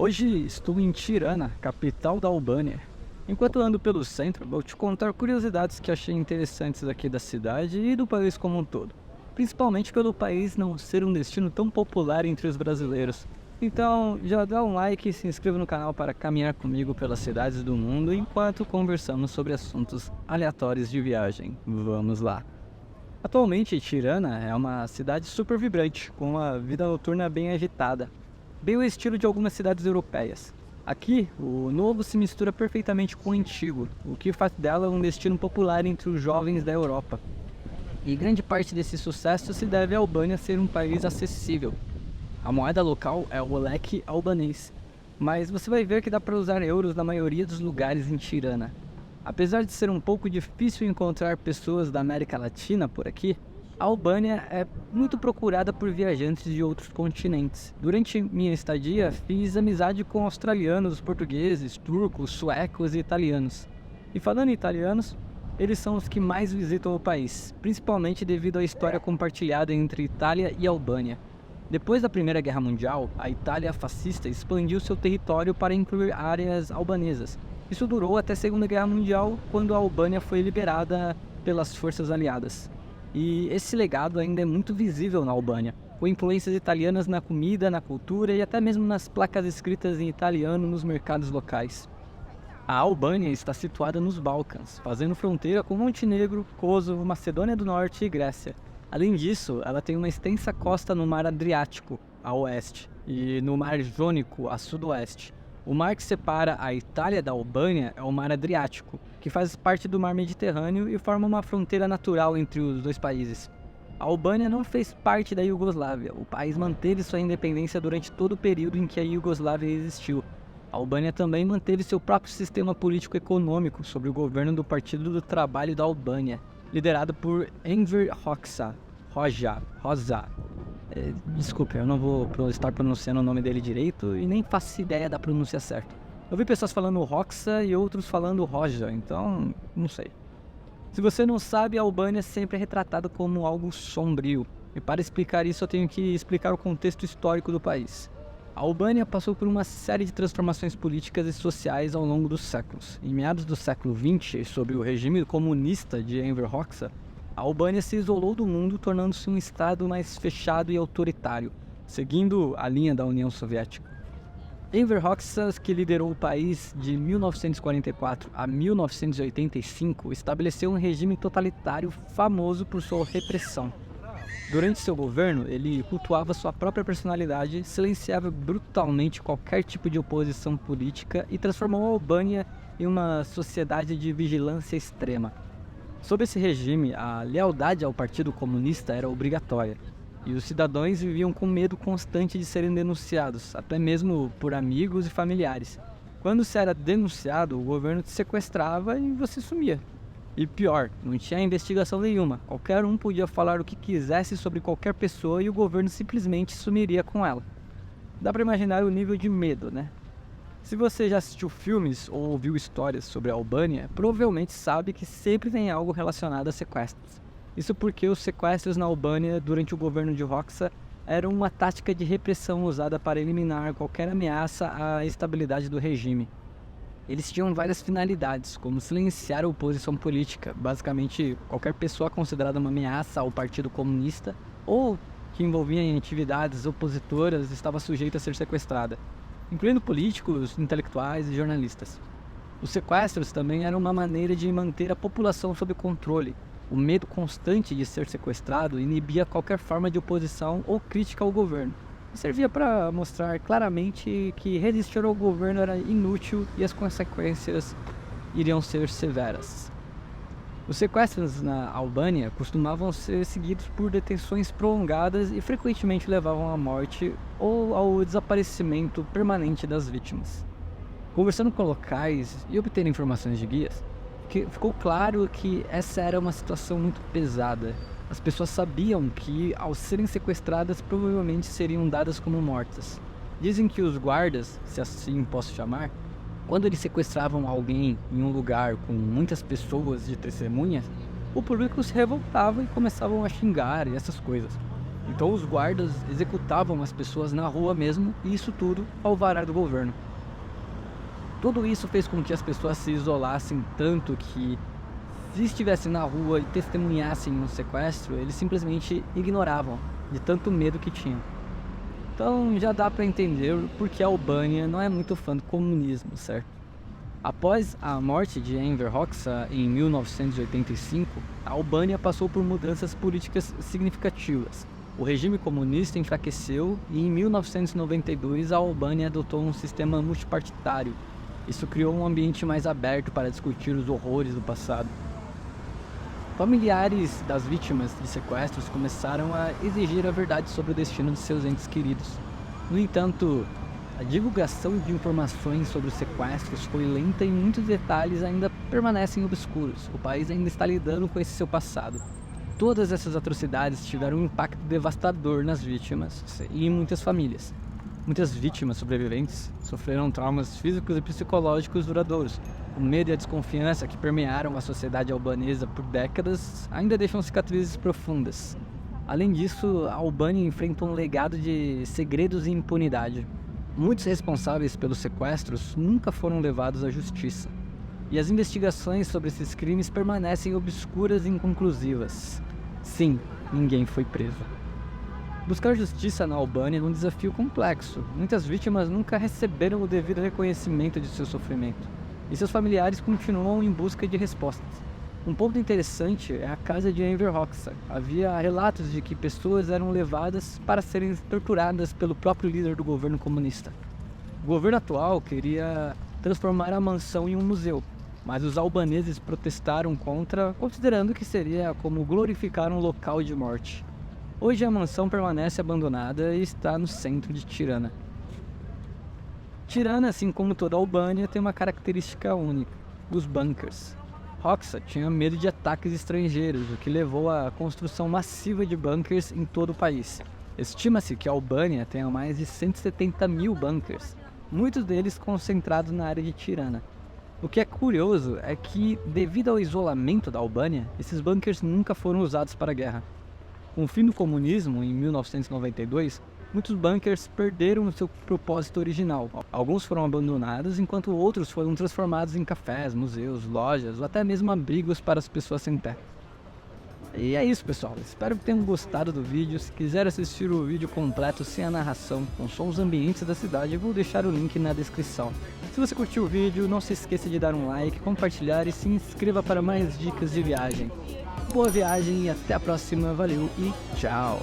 Hoje estou em Tirana, capital da Albânia. Enquanto ando pelo centro, vou te contar curiosidades que achei interessantes aqui da cidade e do país como um todo. Principalmente pelo país não ser um destino tão popular entre os brasileiros. Então, já dá um like e se inscreva no canal para caminhar comigo pelas cidades do mundo enquanto conversamos sobre assuntos aleatórios de viagem. Vamos lá! Atualmente, Tirana é uma cidade super vibrante, com uma vida noturna bem agitada, bem o estilo de algumas cidades europeias. Aqui, o novo se mistura perfeitamente com o antigo, o que faz dela um destino popular entre os jovens da Europa. E grande parte desse sucesso se deve à Albânia ser um país acessível. A moeda local é o lek albanês, mas você vai ver que dá para usar euros na maioria dos lugares em Tirana. Apesar de ser um pouco difícil encontrar pessoas da América Latina por aqui, a Albânia é muito procurada por viajantes de outros continentes. Durante minha estadia, fiz amizade com australianos, portugueses, turcos, suecos e italianos. E falando em italianos, eles são os que mais visitam o país, principalmente devido à história compartilhada entre Itália e Albânia. Depois da Primeira Guerra Mundial, a Itália fascista expandiu seu território para incluir áreas albanesas. Isso durou até a Segunda Guerra Mundial, quando a Albânia foi liberada pelas forças aliadas. E esse legado ainda é muito visível na Albânia, com influências italianas na comida, na cultura e até mesmo nas placas escritas em italiano nos mercados locais. A Albânia está situada nos Balcãs, fazendo fronteira com Montenegro, Kosovo, Macedônia do Norte e Grécia. Além disso, ela tem uma extensa costa no Mar Adriático, a oeste, e no Mar Jônico, a sudoeste. O mar que separa a Itália da Albânia é o Mar Adriático, que faz parte do Mar Mediterrâneo e forma uma fronteira natural entre os dois países. A Albânia não fez parte da Iugoslávia, o país manteve sua independência durante todo o período em que a Iugoslávia existiu. A Albânia também manteve seu próprio sistema político-econômico sob o governo do Partido do Trabalho da Albânia, liderado por Enver Hoxha. Desculpe, eu não vou estar pronunciando o nome dele direito e nem faço ideia da pronúncia certa. Eu vi pessoas falando Hoxha e outros falando Roja, então não sei. Se você não sabe, a Albânia sempre é retratada como algo sombrio. E para explicar isso eu tenho que explicar o contexto histórico do país. A Albânia passou por uma série de transformações políticas e sociais ao longo dos séculos. Em meados do século XX, sob o regime comunista de Enver Hoxha, a Albânia se isolou do mundo, tornando-se um estado mais fechado e autoritário, seguindo a linha da União Soviética. Enver Hoxha, que liderou o país de 1944 a 1985, estabeleceu um regime totalitário famoso por sua repressão. Durante seu governo, ele cultuava sua própria personalidade, silenciava brutalmente qualquer tipo de oposição política e transformou a Albânia em uma sociedade de vigilância extrema. Sob esse regime, a lealdade ao Partido Comunista era obrigatória, e os cidadãos viviam com medo constante de serem denunciados, até mesmo por amigos e familiares. Quando se era denunciado, o governo te sequestrava e você sumia. E pior, não tinha investigação nenhuma, qualquer um podia falar o que quisesse sobre qualquer pessoa e o governo simplesmente sumiria com ela. Dá pra imaginar o nível de medo, né? Se você já assistiu filmes ou ouviu histórias sobre a Albânia, provavelmente sabe que sempre tem algo relacionado a sequestros. Isso porque os sequestros na Albânia durante o governo de Hoxha eram uma tática de repressão usada para eliminar qualquer ameaça à estabilidade do regime. Eles tinham várias finalidades, como silenciar a oposição política, basicamente qualquer pessoa considerada uma ameaça ao Partido Comunista ou que envolvia em atividades opositoras estava sujeita a ser sequestrada, incluindo políticos, intelectuais e jornalistas. Os sequestros também eram uma maneira de manter a população sob controle. O medo constante de ser sequestrado inibia qualquer forma de oposição ou crítica ao governo. E servia para mostrar claramente que resistir ao governo era inútil e as consequências iriam ser severas. Os sequestros na Albânia costumavam ser seguidos por detenções prolongadas e frequentemente levavam à morte ou ao desaparecimento permanente das vítimas. Conversando com locais e obtendo informações de guias, ficou claro que essa era uma situação muito pesada. As pessoas sabiam que, ao serem sequestradas, provavelmente seriam dadas como mortas. Dizem que os guardas, se assim posso chamar, quando eles sequestravam alguém em um lugar com muitas pessoas de testemunhas, o público se revoltava e começavam a xingar e essas coisas. Então os guardas executavam as pessoas na rua mesmo, e isso tudo ao alvará do governo. Tudo isso fez com que as pessoas se isolassem tanto que, se estivessem na rua e testemunhassem um sequestro, eles simplesmente ignoravam, de tanto medo que tinham. Então já dá para entender por que a Albânia não é muito fã do comunismo, certo? Após a morte de Enver Hoxha em 1985, a Albânia passou por mudanças políticas significativas. O regime comunista enfraqueceu e em 1992 a Albânia adotou um sistema multipartidário. Isso criou um ambiente mais aberto para discutir os horrores do passado. Familiares das vítimas de sequestros começaram a exigir a verdade sobre o destino de seus entes queridos. No entanto, a divulgação de informações sobre os sequestros foi lenta e muitos detalhes ainda permanecem obscuros. O país ainda está lidando com esse seu passado. Todas essas atrocidades tiveram um impacto devastador nas vítimas e em muitas famílias. Muitas vítimas sobreviventes sofreram traumas físicos e psicológicos duradouros. O medo e a desconfiança que permearam a sociedade albanesa por décadas ainda deixam cicatrizes profundas. Além disso, a Albânia enfrenta um legado de segredos e impunidade. Muitos responsáveis pelos sequestros nunca foram levados à justiça, e as investigações sobre esses crimes permanecem obscuras e inconclusivas. Sim, ninguém foi preso. Buscar justiça na Albânia é um desafio complexo. Muitas vítimas nunca receberam o devido reconhecimento de seu sofrimento, e seus familiares continuam em busca de respostas. Um ponto interessante é a casa de Enver Hoxha. Havia relatos de que pessoas eram levadas para serem torturadas pelo próprio líder do governo comunista. O governo atual queria transformar a mansão em um museu, mas os albaneses protestaram contra, considerando que seria como glorificar um local de morte. Hoje a mansão permanece abandonada e está no centro de Tirana. Tirana, assim como toda a Albânia, tem uma característica única: os bunkers. Hoxha tinha medo de ataques estrangeiros, o que levou à construção massiva de bunkers em todo o país. Estima-se que a Albânia tenha mais de 170 mil bunkers, muitos deles concentrados na área de Tirana. O que é curioso é que, devido ao isolamento da Albânia, esses bunkers nunca foram usados para a guerra. Com o fim do comunismo, em 1992, muitos bunkers perderam o seu propósito original. Alguns foram abandonados, enquanto outros foram transformados em cafés, museus, lojas ou até mesmo abrigos para as pessoas sem teto. E é isso, pessoal. Espero que tenham gostado do vídeo. Se quiser assistir o vídeo completo sem a narração, com sons ambientes da cidade, eu vou deixar o link na descrição. Se você curtiu o vídeo, não se esqueça de dar um like, compartilhar e se inscreva para mais dicas de viagem. Boa viagem e até a próxima. Valeu e tchau!